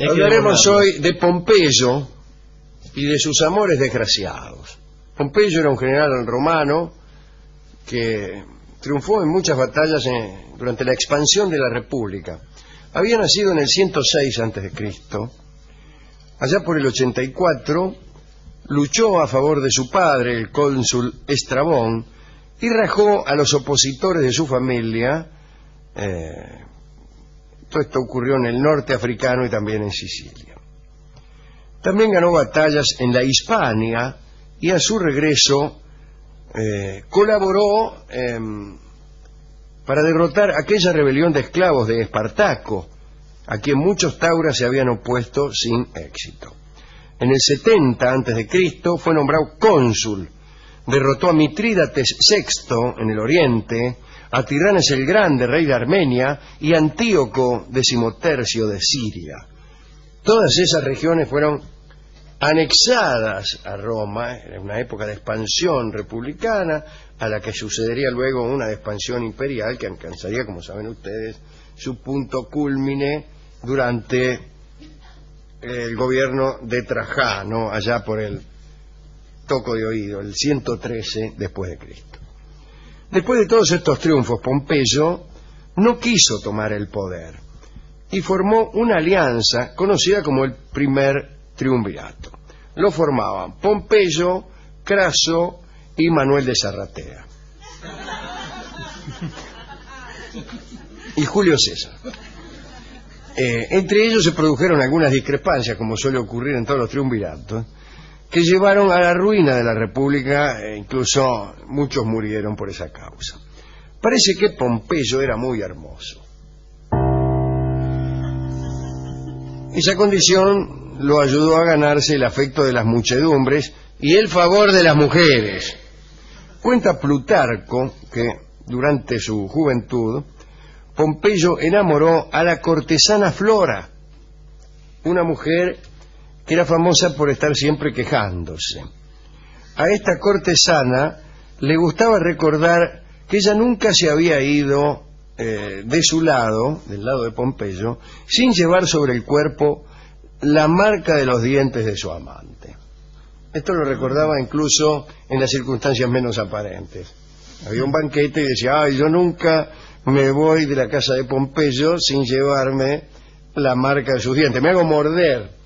Hablaremos hoy de Pompeyo y de sus amores desgraciados. Pompeyo era un general romano que triunfó en muchas batallas durante la expansión de la República. Había nacido en el 106 a.C. Allá por el 84 luchó a favor de su padre, el cónsul Estrabón, y rajó a los opositores de su familia. Todo esto ocurrió en el norte africano y también en Sicilia. También ganó batallas en la Hispania y a su regreso colaboró para derrotar aquella rebelión de esclavos de Espartaco, a quien muchos tauras se habían opuesto sin éxito. En el 70 a.C. fue nombrado cónsul, derrotó a Mitrídates VI en el oriente, a Tirranes el Grande, rey de Armenia, y Antíoco XIII de Siria. Todas esas regiones fueron anexadas a Roma en una época de expansión republicana, a la que sucedería luego una de expansión imperial que alcanzaría, como saben ustedes, su punto cúlmine durante el gobierno de Trajano, allá por el toco de oído, el 113 después de Cristo. Después de todos estos triunfos, Pompeyo no quiso tomar el poder y formó una alianza conocida como el primer triunvirato. Lo formaban Pompeyo, Craso y Manuel de Zarratea. Y Julio César. Entre ellos se produjeron algunas discrepancias, como suele ocurrir en todos los triunviratos, que llevaron a la ruina de la República, e incluso muchos murieron por esa causa. Parece que Pompeyo era muy hermoso. Esa condición lo ayudó a ganarse el afecto de las muchedumbres y el favor de las mujeres. Cuenta Plutarco que durante su juventud Pompeyo enamoró a la cortesana Flora, una mujer que era famosa por estar siempre quejándose. A esta cortesana le gustaba recordar que ella nunca se había ido de su lado, del lado de Pompeyo, sin llevar sobre el cuerpo la marca de los dientes de su amante. Esto lo recordaba incluso en las circunstancias menos aparentes. Había un banquete y decía: "Ay, yo nunca me voy de la casa de Pompeyo sin llevarme la marca de sus dientes, me hago morder".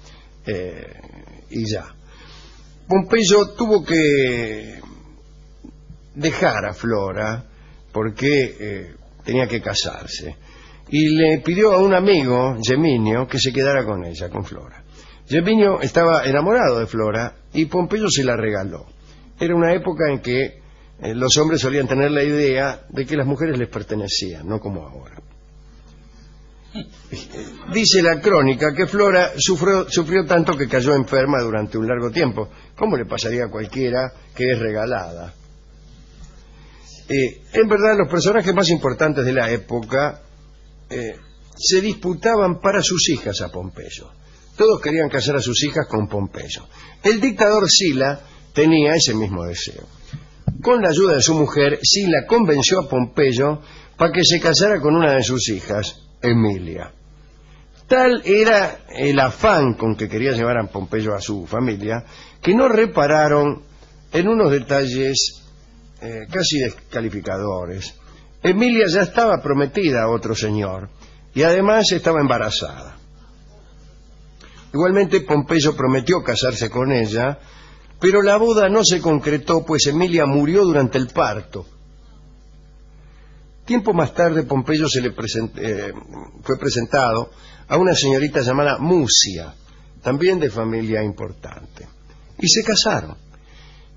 Y ya. Pompeyo tuvo que dejar a Flora porque tenía que casarse, y le pidió a un amigo, Geminio, que se quedara con ella, con Flora. Geminio estaba enamorado de Flora y Pompeyo se la regaló. Era una época en que los hombres solían tener la idea de que las mujeres les pertenecían, no como ahora. Dice la crónica que Flora sufrió tanto que cayó enferma durante un largo tiempo. ¿Cómo le pasaría a cualquiera que es regalada? En verdad, los personajes más importantes de la época se disputaban para sus hijas a Pompeyo. Todos querían casar a sus hijas con Pompeyo. El dictador Sila tenía ese mismo deseo. Con la ayuda de su mujer, Sila convenció a Pompeyo para que se casara con una de sus hijas, Emilia. Tal era el afán con que quería llevar a Pompeyo a su familia, que no repararon en unos detalles casi descalificadores. Emilia ya estaba prometida a otro señor y además estaba embarazada. Igualmente Pompeyo prometió casarse con ella, pero la boda no se concretó, pues Emilia murió durante el parto. Tiempo más tarde Pompeyo fue presentado a una señorita llamada Musia, también de familia importante, y se casaron.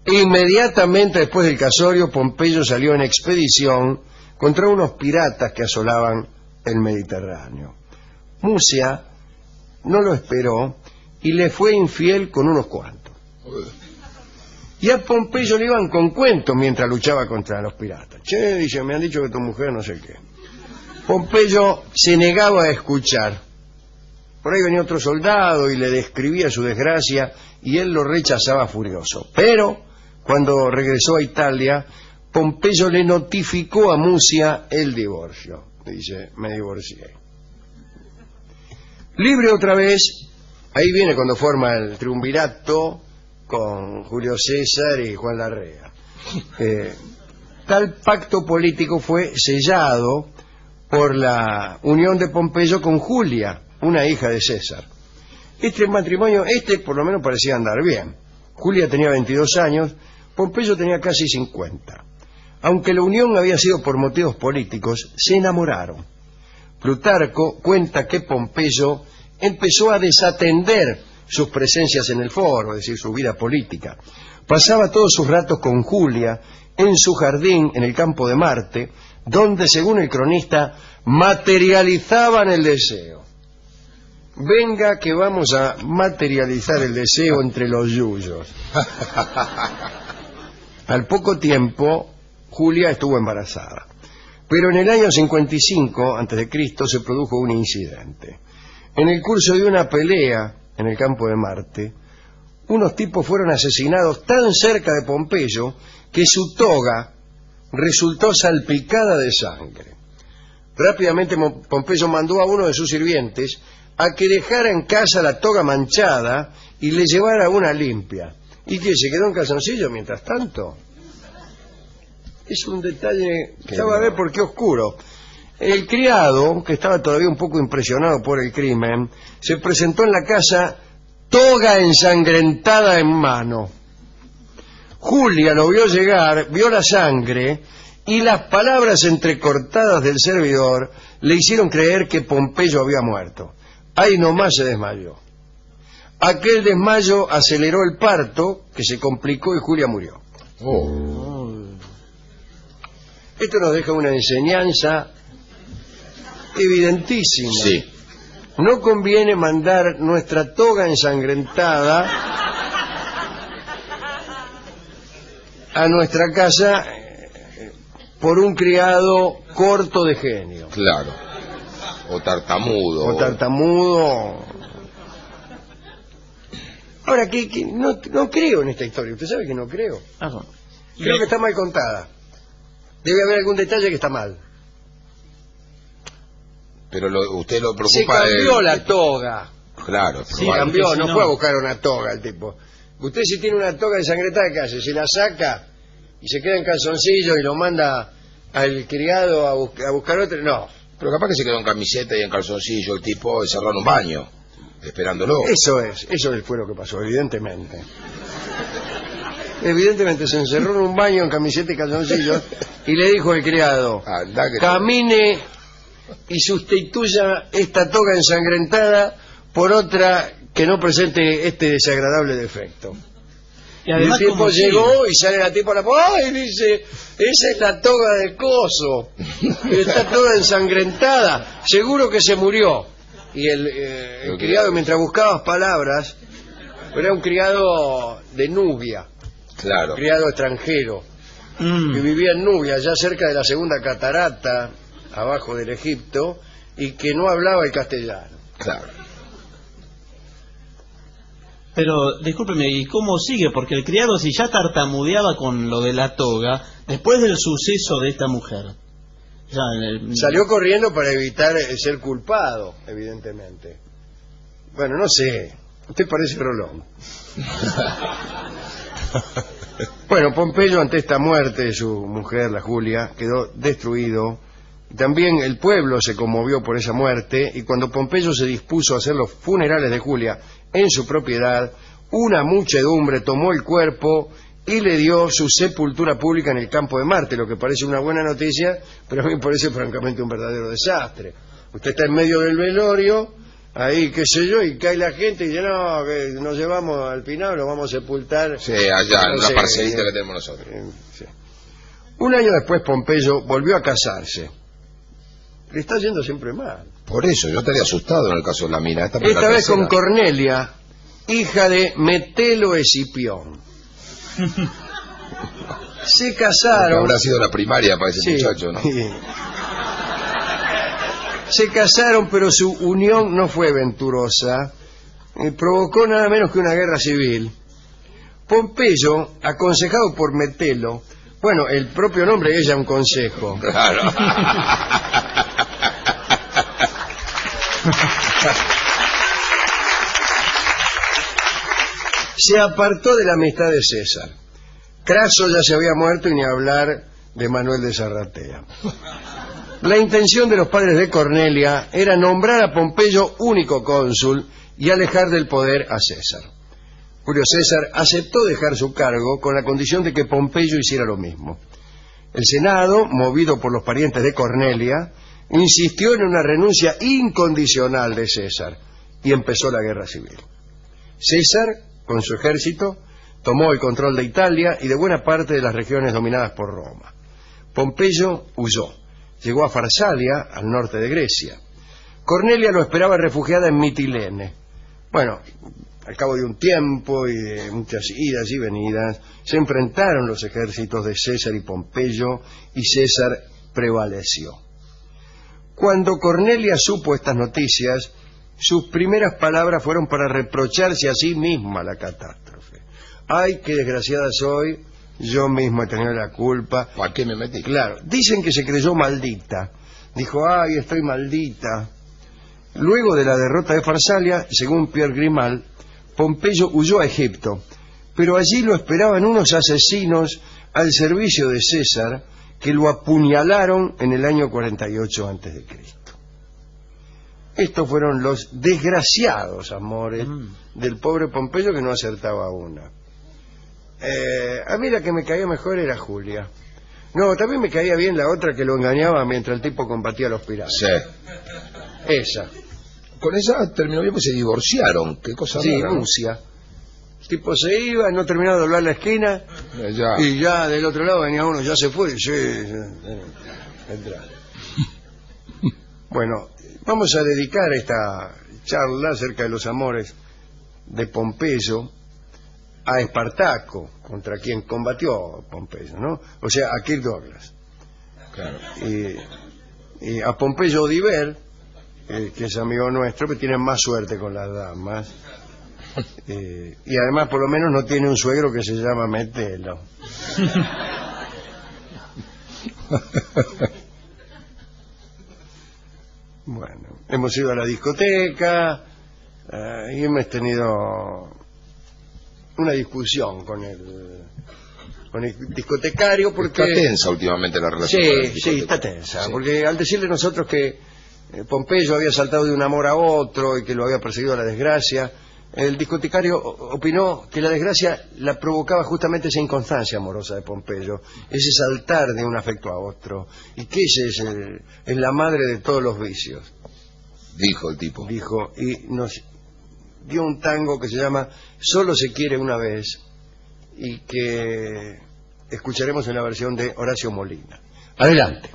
Inmediatamente después del casorio, Pompeyo salió en expedición contra unos piratas que asolaban el Mediterráneo. Musia no lo esperó y le fue infiel con unos cuantos. Y a Pompeyo le iban con cuentos mientras luchaba contra los piratas. Che, dice, me han dicho que tu mujer no sé qué. Pompeyo se negaba a escuchar. Por ahí venía otro soldado y le describía su desgracia y él lo rechazaba furioso. Pero cuando regresó a Italia, Pompeyo le notificó a Musia el divorcio. Dice: me divorcié. Libre otra vez, ahí viene cuando forma el triunvirato con Julio César y Juan Larrea. Tal pacto político fue sellado por la unión de Pompeyo con Julia, una hija de César. Este matrimonio, por lo menos parecía andar bien. Julia tenía 22 años, Pompeyo tenía casi 50. Aunque la unión había sido por motivos políticos, se enamoraron. Plutarco cuenta que Pompeyo empezó a desatender sus presencias en el foro, es decir, su vida política. Pasaba todos sus ratos con Julia en su jardín en el campo de Marte, donde, según el cronista, materializaban el deseo. Venga que vamos a materializar el deseo entre los yuyos. Al poco tiempo, Julia estuvo embarazada. Pero en el año 55 a.C. se produjo un incidente. En el curso de una pelea en el campo de Marte, unos tipos fueron asesinados tan cerca de Pompeyo que su toga resultó salpicada de sangre. Rápidamente Pompeyo mandó a uno de sus sirvientes a que dejara en casa la toga manchada y le llevara una limpia. ¿Y que se quedó en calzoncillo mientras tanto? Es un detalle que ya va a ver por qué oscuro. El criado, que estaba todavía un poco impresionado por el crimen, se presentó en la casa toga ensangrentada en mano. Julia lo vio llegar, vio la sangre y las palabras entrecortadas del servidor le hicieron creer que Pompeyo había muerto. Ahí nomás se desmayó. Aquel desmayo aceleró el parto, que se complicó y Julia murió. Esto nos deja una enseñanza evidentísima. Sí. No conviene mandar nuestra toga ensangrentada a nuestra casa por un criado corto de genio. Claro. O tartamudo. O tartamudo. Ahora, no creo en esta historia. ¿Usted sabe que no creo? Creo que está mal contada. Debe haber algún detalle que está mal. Pero usted lo preocupa... Se cambió la toga. Claro. Sí, cambió, no fue a buscar una toga el tipo. Usted si tiene una toga ensangrentada, ¿qué hace? Se la saca y se queda en calzoncillo y lo manda al criado a buscar otra. No. Pero capaz que se quedó en camiseta y en calzoncillo el tipo encerrado en un baño, esperándolo. Eso fue lo que pasó, evidentemente. Evidentemente se encerró en un baño en camiseta y calzoncillo y le dijo al criado, camine y sustituya esta toga ensangrentada por otra que no presente este desagradable defecto. Y además, el tipo llegó y sale la tipa a la... ¡Ay! Dice, esa es la toga de coso. Está toda ensangrentada. Seguro que se murió. Y el criado, mientras buscaba palabras, era un criado de Nubia. Claro. Un criado extranjero. Que vivía en Nubia, allá cerca de la segunda catarata, abajo del Egipto, y que no hablaba el castellano. Claro. Pero, discúlpeme, ¿y cómo sigue? Porque el criado, si ya tartamudeaba con lo de la toga, después del suceso de esta mujer... Salió corriendo para evitar ser culpado, evidentemente. Bueno, no sé. Usted parece Rolón. Bueno, Pompeyo, ante esta muerte de su mujer, la Julia, quedó destruido. También el pueblo se conmovió por esa muerte, y cuando Pompeyo se dispuso a hacer los funerales de Julia en su propiedad, una muchedumbre tomó el cuerpo y le dio su sepultura pública en el campo de Marte, lo que parece una buena noticia, pero a mí me parece francamente un verdadero desastre. Usted está en medio del velorio, ahí qué sé yo, y cae la gente y dice, no, que nos llevamos al final, lo vamos a sepultar. Sí, allá, en una parcelita que tenemos nosotros. Sí. Un año después Pompeyo volvió a casarse. Le está yendo siempre mal. Por eso, yo estaría asustado en el caso de la mina. Esta vez con Cornelia, hija de Metelo Escipión. Se casaron. Habrá sido la primaria para ese muchacho, ¿no? Sí. Se casaron, pero su unión no fue venturosa. Provocó nada menos que una guerra civil. Pompeyo, aconsejado por Metelo, bueno, el propio nombre de ella es un consejo. Claro. se apartó de la amistad de César. Craso ya se había muerto y ni hablar de Manuel de Zarratea. La intención de los padres de Cornelia era nombrar a Pompeyo único cónsul y alejar del poder a César. Julio César aceptó dejar su cargo con la condición de que Pompeyo hiciera lo mismo. El Senado, movido por los parientes de Cornelia, insistió en una renuncia incondicional de César y empezó la guerra civil. César, con su ejército, tomó el control de Italia y de buena parte de las regiones dominadas por Roma. Pompeyo huyó. Llegó a Farsalia, al norte de Grecia. Cornelia lo esperaba refugiada en Mitilene. Bueno, al cabo de un tiempo y de muchas idas y venidas, se enfrentaron los ejércitos de César y Pompeyo y César prevaleció. Cuando Cornelia supo estas noticias, sus primeras palabras fueron para reprocharse a sí misma la catástrofe. ¡Ay, qué desgraciada soy! Yo mismo he tenido la culpa. ¿Para qué me metí? Claro, dicen que se creyó maldita. Dijo, ¡ay, estoy maldita! Luego de la derrota de Farsalia, según Pierre Grimal, Pompeyo huyó a Egipto, pero allí lo esperaban unos asesinos al servicio de César que lo apuñalaron en el año 48 a.C. Estos fueron los desgraciados amores del pobre Pompeyo, que no acertaba una. A mí la que me caía mejor era Julia. No, también me caía bien la otra que lo engañaba mientras el tipo combatía a los piratas. Sí. Esa. Con esa terminó bien, pues se divorciaron. Qué cosa Sí, rara, ¿no? Rusia. El tipo se iba, no terminaba de doblar la esquina Ya. y ya del otro lado venía uno, ya se fue. Sí, entra. Bueno, vamos a dedicar esta charla acerca de los amores de Pompeyo a Espartaco, contra quien combatió Pompeyo, ¿no? O sea, a Kirk Douglas. Claro. Y a Pompeyo Odiver, que es amigo nuestro, que tiene más suerte con las damas. Y además, por lo menos, no tiene un suegro que se llama Metelo. Bueno, hemos ido a la discoteca y hemos tenido una discusión con el discotecario porque... Está tensa últimamente la relación con el Sí, discotecario. está tensa, Sí. porque al decirle nosotros que Pompeyo había saltado de un amor a otro y que lo había perseguido a la desgracia, el discotecario opinó que la desgracia la provocaba justamente esa inconstancia amorosa de Pompeyo, ese saltar de un afecto a otro, y que ese es la madre de todos los vicios, Dijo el tipo. dijo, y nos dio un tango que se llama Solo se quiere una vez, y que escucharemos en la versión de Horacio Molina. Adelante.